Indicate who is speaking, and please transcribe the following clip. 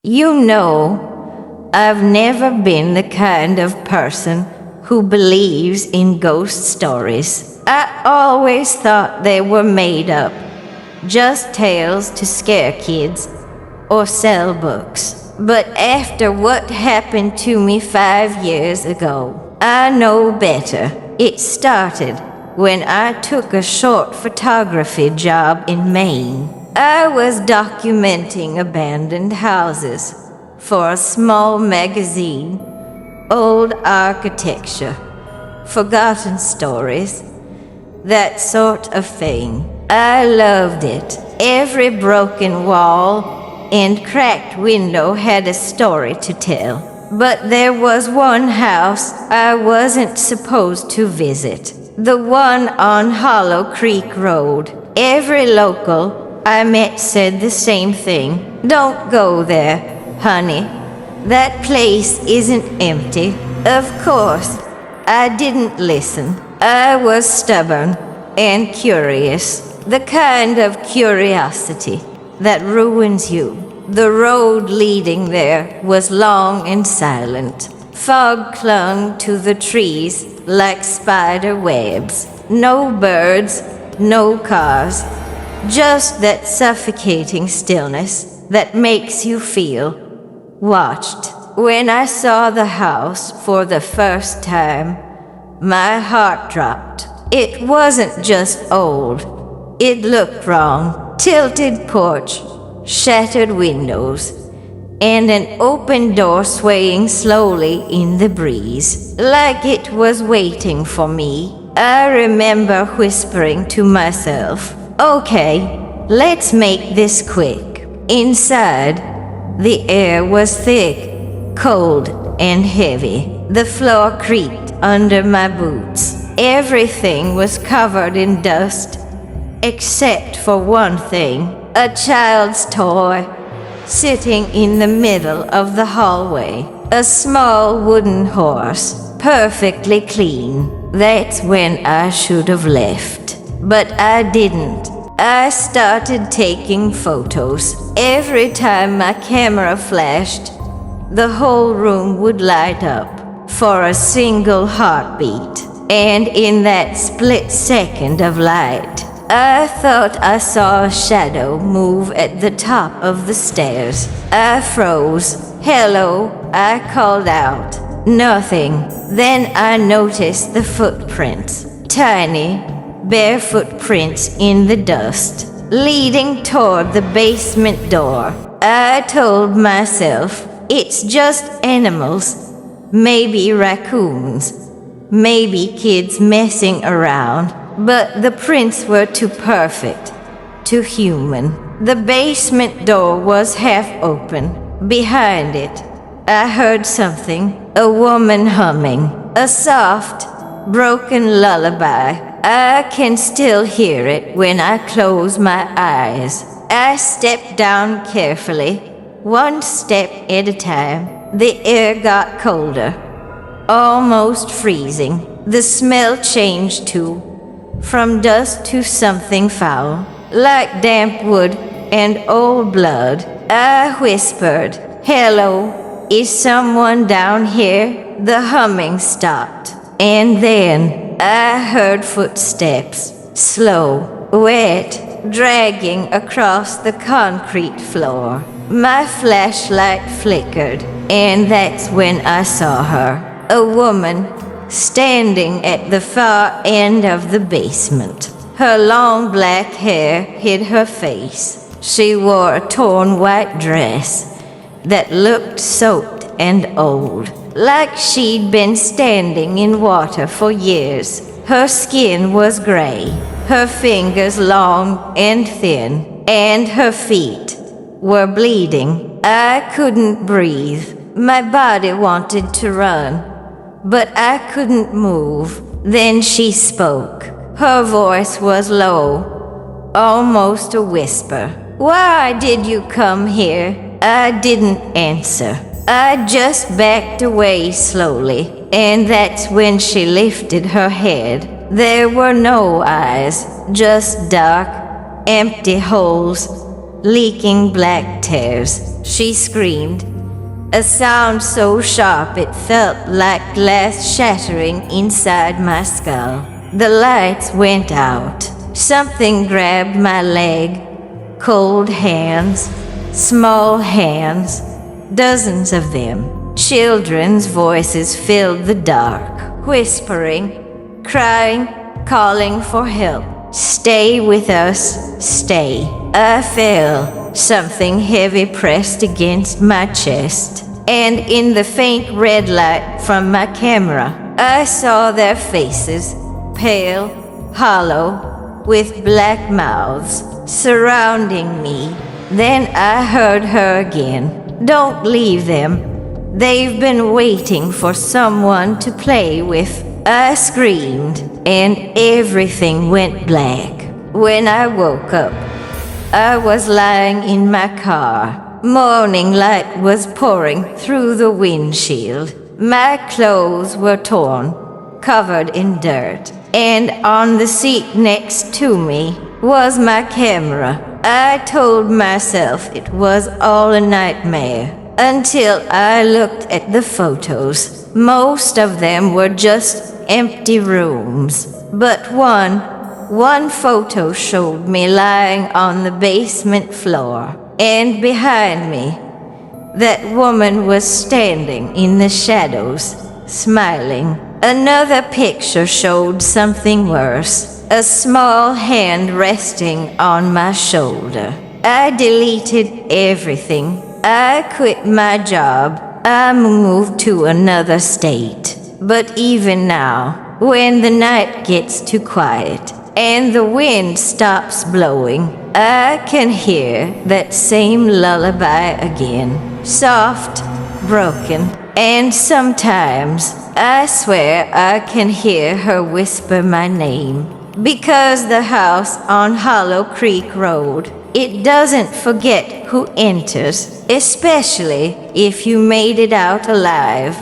Speaker 1: You know, I've never been the kind of person who believes in ghost stories. I always thought they were made up, just tales to scare kids or sell books. But after what happened to me 5 years ago, I know better. It started when I took a short photography job in Maine. I was documenting abandoned houses for a small magazine, old architecture, forgotten stories, that sort of thing. I loved it. Every broken wall and cracked window had a story to tell. But there was one house I wasn't supposed to visit. The one on Hollow Creek Road. Every local I met said the same thing. Don't go there, honey. That place isn't empty. Of course, I didn't listen. I was stubborn and curious. The kind of curiosity that ruins you. The road leading there was long and silent. Fog clung to the trees like spider webs. No birds, no cars. Just that suffocating stillness that makes you feel watched. When I saw the house for the first time, my heart dropped. It wasn't just old. It looked wrong. Tilted porch, shattered windows, and an open door swaying slowly in the breeze, like it was waiting for me. I remember whispering to myself, "Okay, let's make this quick." Inside, the air was thick, cold, and heavy. The floor creaked under my boots. Everything was covered in dust, except for one thing, a child's toy sitting in the middle of the hallway. A small wooden horse, perfectly clean. That's when I should have left. But I didn't. I started taking photos. Every time my camera flashed, the whole room would light up for a single heartbeat. And in that split second of light, I thought I saw a shadow move at the top of the stairs. I froze. "Hello," I called out. Nothing. Then I noticed the footprints. Tiny, bare footprints in the dust, leading toward the basement door. I told myself, it's just animals. Maybe raccoons. Maybe kids messing around. But the prints were too perfect, too human. The basement door was half open. Behind it, I heard something, a woman humming, a soft, broken lullaby. I can still hear it when I close my eyes. I stepped down carefully, one step at a time. The air got colder, almost freezing. The smell changed too, from dust to something foul, like damp wood and old blood. I whispered, "Hello, is someone down here?" The humming stopped, and then I heard footsteps, slow, wet, dragging across the concrete floor. My flashlight flickered, and that's when I saw her, a woman standing at the far end of the basement. Her long black hair hid her face. She wore a torn white dress that looked soaked and old, like she'd been standing in water for years. Her skin was gray, her fingers long and thin, and her feet were bleeding. I couldn't breathe. My body wanted to run, but I couldn't move. Then she spoke. Her voice was low, almost a whisper. "Why did you come here?" I didn't answer. I just backed away slowly, and that's when she lifted her head. There were no eyes, just dark, empty holes, leaking black tears. she screamed. A sound so sharp it felt like glass shattering inside my skull. The lights went out. Something grabbed my leg. Cold hands, small hands, dozens of them. Children's voices filled the dark, whispering, crying, calling for help. Stay with us, stay. I felt something heavy pressed against my chest, and in the faint red light from my camera, I saw their faces, pale, hollow, with black mouths, surrounding me. Then I heard her again. Don't leave them. They've been waiting for someone to play with. I screamed, and everything went black. When I woke up, I was lying in my car. Morning light was pouring through the windshield. My clothes were torn, covered in dirt, and on the seat next to me was my camera. I told myself it was all a nightmare until I looked at the photos. Most of them were just empty rooms, but one photo showed me lying on the basement floor, and behind me, that woman was standing in the shadows, smiling. Another picture showed something worse, a small hand resting on my shoulder. I deleted everything. I quit my job. I moved to another state. But even now, when the night gets too quiet and the wind stops blowing, I can hear that same lullaby again, soft, broken, and sometimes I swear I can hear her whisper my name. Because the house on Hollow Creek Road, it doesn't forget who enters, especially if you made it out alive.